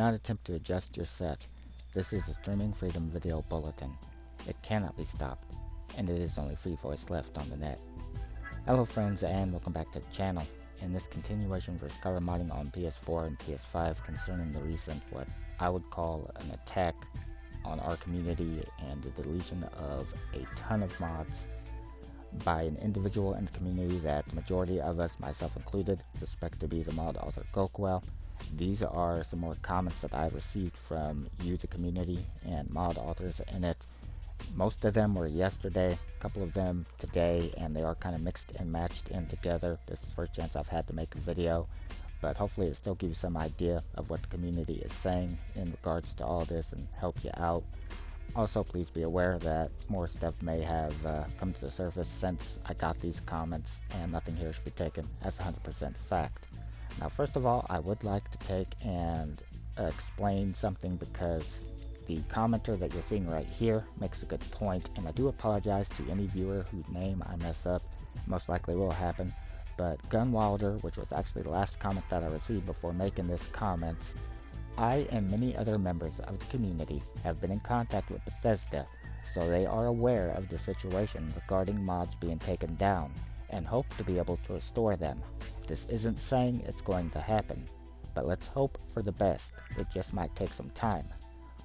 not attempt to adjust your set. This is a Streaming Freedom Video Bulletin. It cannot be stopped, and it is only free voice left on the net. Hello friends, and welcome back to the channel. In this continuation for Skyrim modding on PS4 and PS5 concerning the recent, what I would call an attack on our community and the deletion of a ton of mods by an individual in the community that the majority of us, myself included, suspect to be the mod author Gokwell. These are some more comments that I've received from you, the community, and mod authors in it. Most of them were yesterday, a couple of them today, and they are kind of mixed and matched in together. This is the first chance I've had to make a video, but hopefully it still gives you some idea of what the community is saying in regards to all this and help you out. Also, please be aware that more stuff may have come to the surface since I got these comments, and nothing here should be taken as 100% fact. Now, first of all, I would like to take and explain something, because the commenter that you're seeing right here makes a good point, and I do apologize to any viewer whose name I mess up. Most likely will happen, but Gunwilder, which was actually the last comment that I received before making this comments, I and many other members of the community have been in contact with Bethesda, so they are aware of the situation regarding mods being taken down, and hope to be able to restore them. This isn't saying it's going to happen, but let's hope for the best. It just might take some time.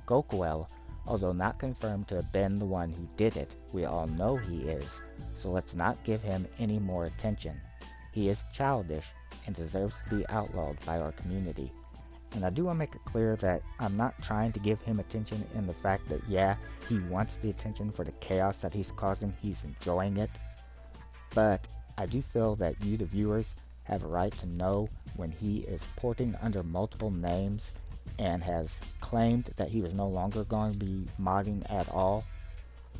Gokwell, although not confirmed to have been the one who did it, we all know he is, so let's not give him any more attention. He is childish and deserves to be outlawed by our community. And I do want to make it clear that I'm not trying to give him attention in the fact that, yeah, he wants the attention for the chaos that he's causing, he's enjoying it. But I do feel that you, the viewers, have a right to know when he is porting under multiple names and has claimed that he was no longer going to be modding at all,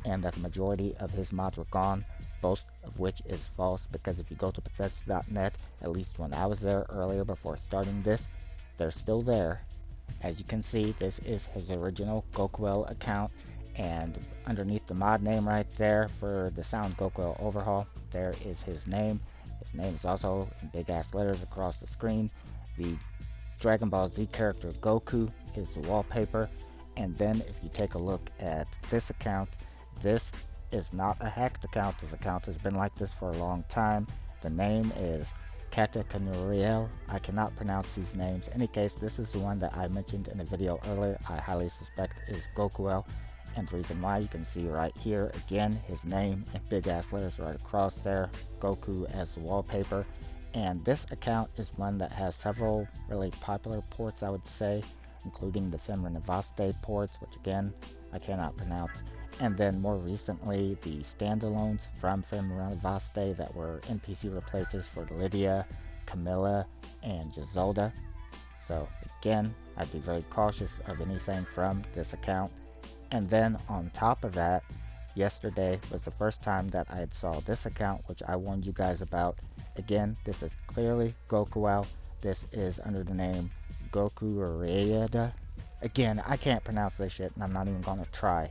and that the majority of his mods were gone, both of which is false, because if you go to Bethesda.net, at least when I was there earlier before starting this, they're still there. As you can see, this is his original Gokwell account, and underneath the mod name right there for the Sound Gokwell Overhaul, there is his name. His name is also in big ass letters across the screen. The Dragon Ball Z character Goku is the wallpaper, and then if you take a look at this account, this is not a hacked account. This account has been like this for a long time. The name is Katakanuriel. I cannot pronounce these names. In any case, this is the one that I mentioned in a video earlier. I highly suspect is Gokwell, and the reason why, you can see right here again his name in big ass letters right across there, Goku as the wallpaper. And this account is one that has several really popular ports, I would say, including the Femrenivaste ports, which again I cannot pronounce, and then more recently the standalones from Femrenivaste that were NPC replacers for Lydia, Camilla, and Giselda. So again, I'd be very cautious of anything from this account. And then on top of that, yesterday was the first time that I had saw this account, which I warned you guys about. Again, this is clearly Gokwell. This is under the name Goku Rieda. Again, I can't pronounce this shit, and I'm not even gonna try.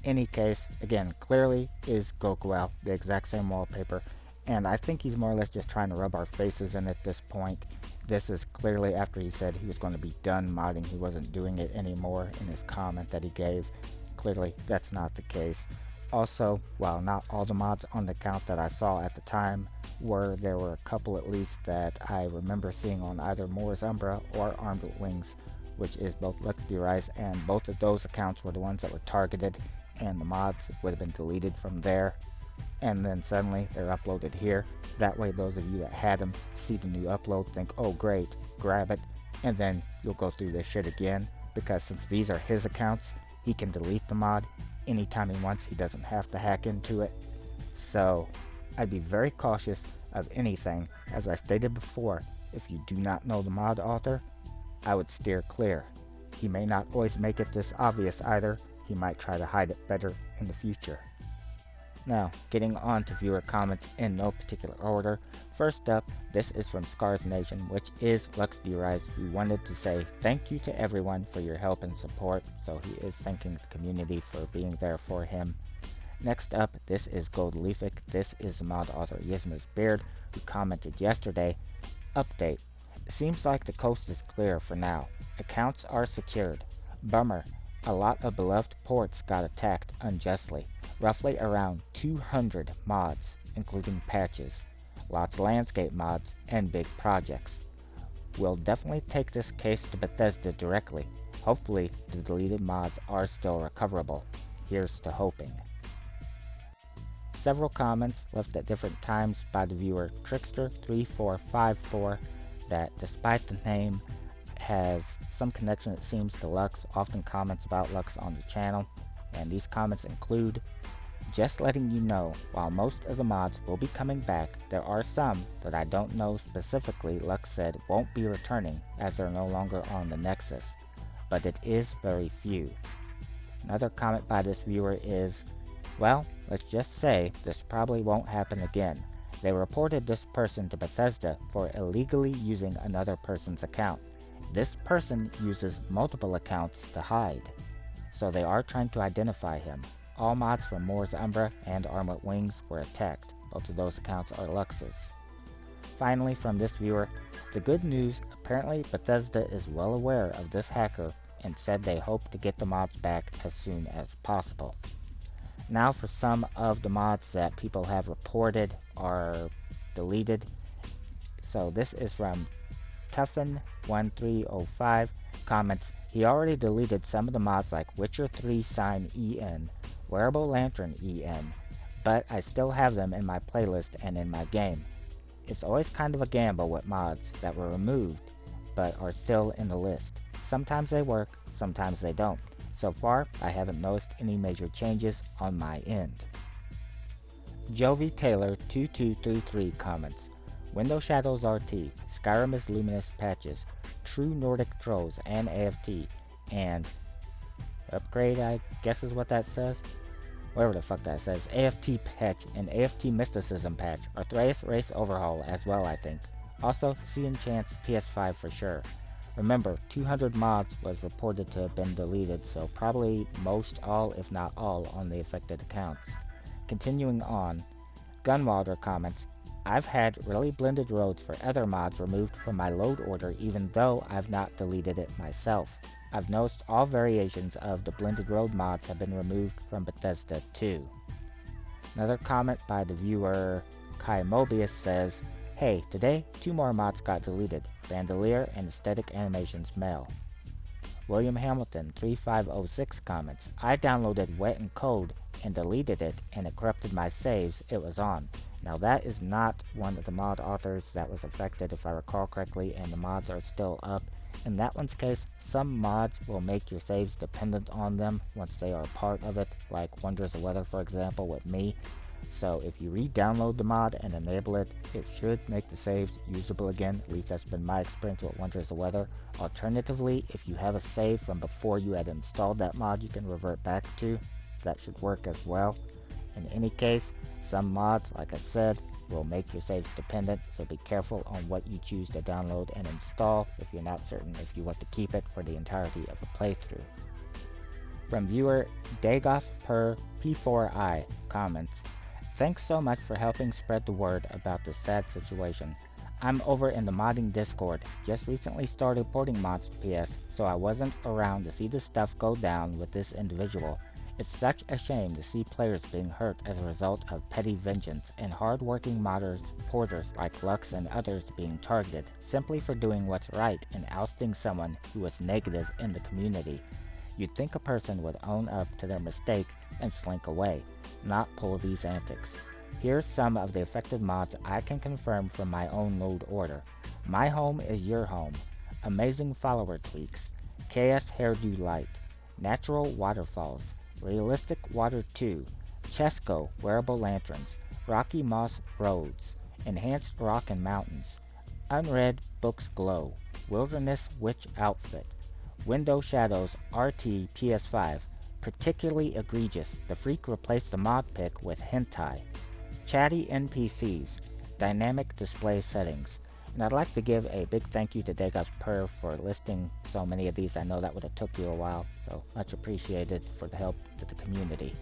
Any case, again, clearly is Gokwell, the exact same wallpaper, and I think he's more or less just trying to rub our faces in at this point. This is clearly after he said he was going to be done modding. He wasn't doing it anymore in his comment that he gave. Clearly, that's not the case. Also, while not all the mods on the account that I saw at the time were, there were a couple at least that I remember seeing on either Moore's Umbra or Armed with Wings, which is both Lux Rice, and both of those accounts were the ones that were targeted, and the mods would have been deleted from there, and then suddenly they're uploaded here. That way those of you that had them see the new upload, think, oh great, grab it, and then you'll go through this shit again, because since these are his accounts, he can delete the mod anytime he wants. He doesn't have to hack into it. So I'd be very cautious of anything. As I stated before, if you do not know the mod author, I would steer clear. He may not always make it this obvious either. He might try to hide it better in the future. Now, getting on to viewer comments in no particular order. First up, this is from Scars Nation, which is Lux Rise, who wanted to say thank you to everyone for your help and support. So he is thanking the community for being there for him. Next up, this is Gold Leafic. This is mod author Yismer's Beard, who commented yesterday, update. Seems like the coast is clear for now. Accounts are secured. Bummer. A lot of beloved ports got attacked unjustly. Roughly around 200 mods, including patches. Lots of landscape mods, and big projects. We'll definitely take this case to Bethesda directly. Hopefully, the deleted mods are still recoverable. Here's to hoping. Several comments left at different times by the viewer Trickster3454 that, despite the name, has some connection, it seems, to Lux, often comments about Lux on the channel, and these comments include: just letting you know, while most of the mods will be coming back, there are some that I don't know specifically Lux said won't be returning as they're no longer on the Nexus, but it is very few. Another comment by this viewer is, well, let's just say this probably won't happen again. They reported this person to Bethesda for illegally using another person's account. This person uses multiple accounts to hide, so they are trying to identify him. All mods from Moor's Umbra and Armored Wings were attacked. Both of those accounts are Lux's. Finally, from this viewer, the good news, apparently Bethesda is well aware of this hacker and said they hope to get the mods back as soon as possible. Now for some of the mods that people have reported are deleted. So this is from Tuffin1305, comments, he already deleted some of the mods like Witcher 3 Sign EN, Wearable Lantern EN, but I still have them in my playlist and in my game. It's always kind of a gamble with mods that were removed, but are still in the list. Sometimes they work, sometimes they don't. So far, I haven't noticed any major changes on my end. Jovi Taylor 2233 comments, Window Shadows RT, Skyrim is Luminous patches, True Nordic Trolls and AFT, and upgrade, I guess is what that says? Whatever the fuck that says. AFT patch and AFT Mysticism patch. Arthreus race overhaul as well, I think. Also, Sea Enchant's PS5 for sure. Remember, 200 mods was reported to have been deleted, so probably most, all, if not all, on the affected accounts. Continuing on, Gunwater comments, I've had really blended roads for other mods removed from my load order even though I've not deleted it myself. I've noticed all variations of the blended road mods have been removed from Bethesda too. Another comment by the viewer Kai Mobius says, hey, today 2 more mods got deleted, Bandolier and Aesthetic Animations Male. William Hamilton 3506 comments, I downloaded Wet and Code and deleted it and it corrupted my saves it was on. Now that is not one of the mod authors that was affected if I recall correctly, and the mods are still up. In that one's case, some mods will make your saves dependent on them once they are part of it, like Wonders of Weather for example with me. So if you re-download the mod and enable it, it should make the saves usable again. At least that's been my experience with Wonders of Weather. Alternatively, if you have a save from before you had installed that mod you can revert back to, that should work as well. In any case, some mods, like I said, will make your saves dependent, so be careful on what you choose to download and install if you're not certain if you want to keep it for the entirety of a playthrough. From viewer Dagoth per P4I comments, thanks so much for helping spread the word about this sad situation. I'm over in the modding Discord, just recently started porting mods to PS, so I wasn't around to see the stuff go down with this individual. It's such a shame to see players being hurt as a result of petty vengeance, and hard-working modders, porters like Lux and others being targeted simply for doing what's right and ousting someone who was negative in the community. You'd think a person would own up to their mistake and slink away, not pull these antics. Here's some of the affected mods I can confirm from my own load order. My Home is Your Home, Amazing Follower Tweaks, KS Hairdo Light, Natural Waterfalls, Realistic Water 2, Chesco Wearable Lanterns, Rocky Moss Roads, Enhanced Rock and Mountains, Unread Books Glow, Wilderness Witch Outfit, Window Shadows RT PS5, Particularly Egregious, the Freak replaced the mod pick with Hentai, Chatty NPCs, Dynamic Display Settings. And I'd like to give a big thank you to Dagoth Per for listing so many of these. I know that would have took you a while, so much appreciated for the help to the community.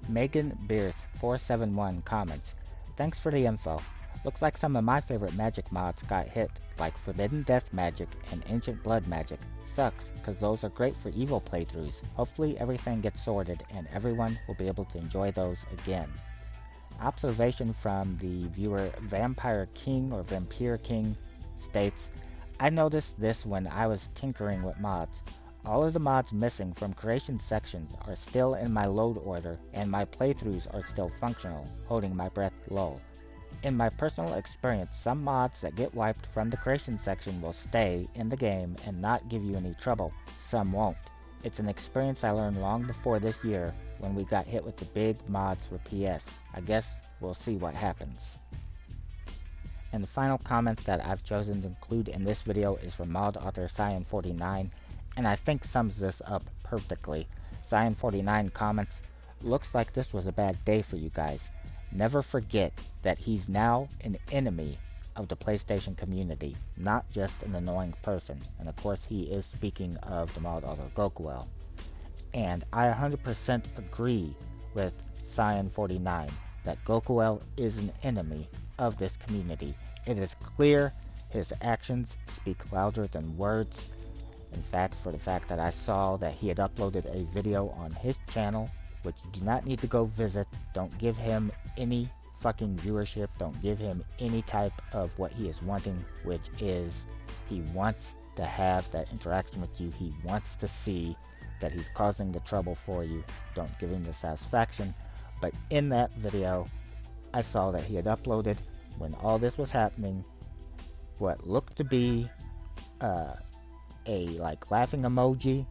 Megan Beers 471 comments, thanks for the info. Looks like some of my favorite magic mods got hit, like Forbidden Death Magic and Ancient Blood Magic. Sucks, cause those are great for evil playthroughs. Hopefully everything gets sorted and everyone will be able to enjoy those again. Observation from the viewer Vampire King or Vampire King states, I noticed this when I was tinkering with mods. All of the mods missing from creation sections are still in my load order and my playthroughs are still functional, holding my breath lol. In my personal experience, some mods that get wiped from the creation section will stay in the game and not give you any trouble. Some won't. It's an experience I learned long before this year when we got hit with the big mods for PS. I guess we'll see what happens. And the final comment that I've chosen to include in this video is from mod author Cyan49, and I think sums this up perfectly. Cyan49 comments, looks like this was a bad day for you guys. Never forget that he's now an enemy of the PlayStation community, not just an annoying person. And of course he is speaking of the mod author Gokuel. And I 100% agree with Cyan49 that Gokuel is an enemy of this community. It is clear his actions speak louder than words. In fact, for the fact that I saw that he had uploaded a video on his channel, which you do not need to go visit. Don't give him any fucking viewership. Don't give him any type of what he is wanting, which is he wants to have that interaction with you. He wants to see that he's causing the trouble for you. Don't give him the satisfaction. But in that video, I saw that he had uploaded, when all this was happening, what looked to be a like laughing emoji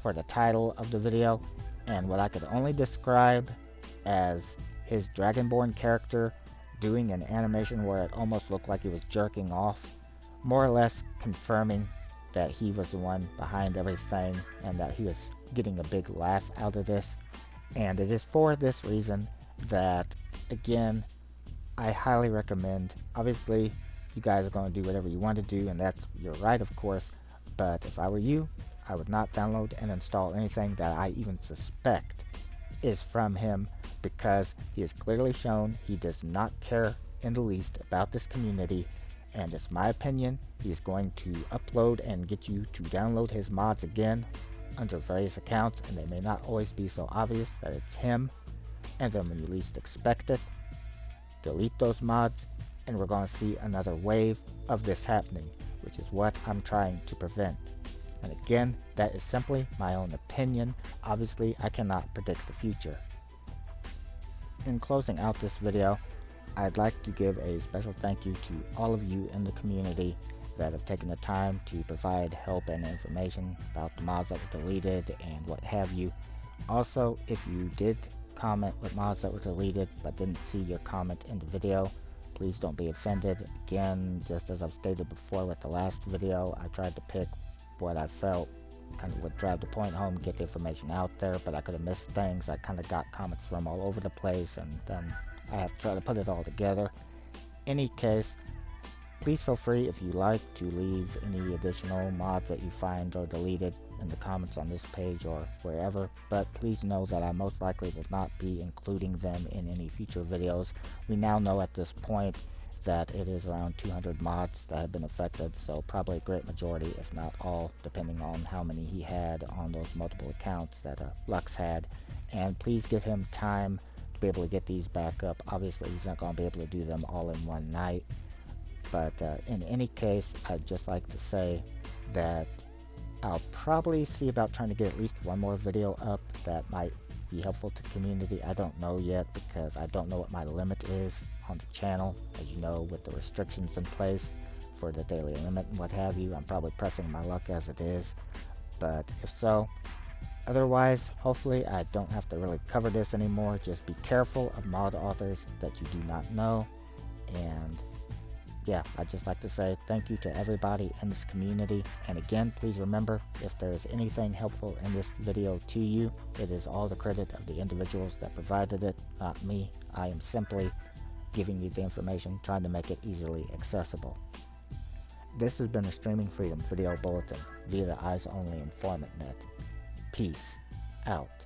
for the title of the video, and what I could only describe as his Dragonborn character doing an animation where it almost looked like he was jerking off, more or less confirming that he was the one behind everything and that he was getting a big laugh out of this. And it is for this reason that, again, I highly recommend, obviously you guys are going to do whatever you want to do, and that's your right, of course, but if I were you, I would not download and install anything that I even suspect is from him, because he has clearly shown he does not care in the least about this community, and it's my opinion he's going to upload and get you to download his mods again under various accounts, and they may not always be so obvious that it's him, and then when you least expect it, delete those mods, and we're going to see another wave of this happening, which is what I'm trying to prevent. And again, that is simply my own opinion. Obviously, I cannot predict the future. In closing out this video, I'd like to give a special thank you to all of you in the community that have taken the time to provide help and information about the mods that were deleted and what have you. Also, if you did comment with mods that were deleted but didn't see your comment in the video, please don't be offended. Again, just as I've stated before with the last video, I tried to pick what I felt kind of would drive the point home, get the information out there, but I could have missed things. I kind of got comments from all over the place, and then I have to try to put it all together. Any case, please feel free, if you like, to leave any additional mods that you find are deleted in the comments on this page or wherever, but please know that I most likely will not be including them in any future videos. We now know at this point that it is around 200 mods that have been affected, so probably a great majority, if not all, depending on how many he had on those multiple accounts that Lux had. And please give him time to be able to get these back up. Obviously, he's not going to be able to do them all in one night, but in any case, I'd just like to say that I'll probably see about trying to get at least one more video up that might be helpful to the community. I don't know yet, because I don't know what my limit is on the channel. As you know, with the restrictions in place for the daily limit and what have you, I'm probably pressing my luck as it is. But if so, otherwise, hopefully I don't have to really cover this anymore. Just be careful of mod authors that you do not know. And yeah, I'd just like to say thank you to everybody in this community. And again, please remember, if there is anything helpful in this video to you, it is all the credit of the individuals that provided it, not me. I am simply giving you the information, trying to make it easily accessible. This has been a Streaming Freedom Video Bulletin via the Eyes Only Informant Net. Peace out.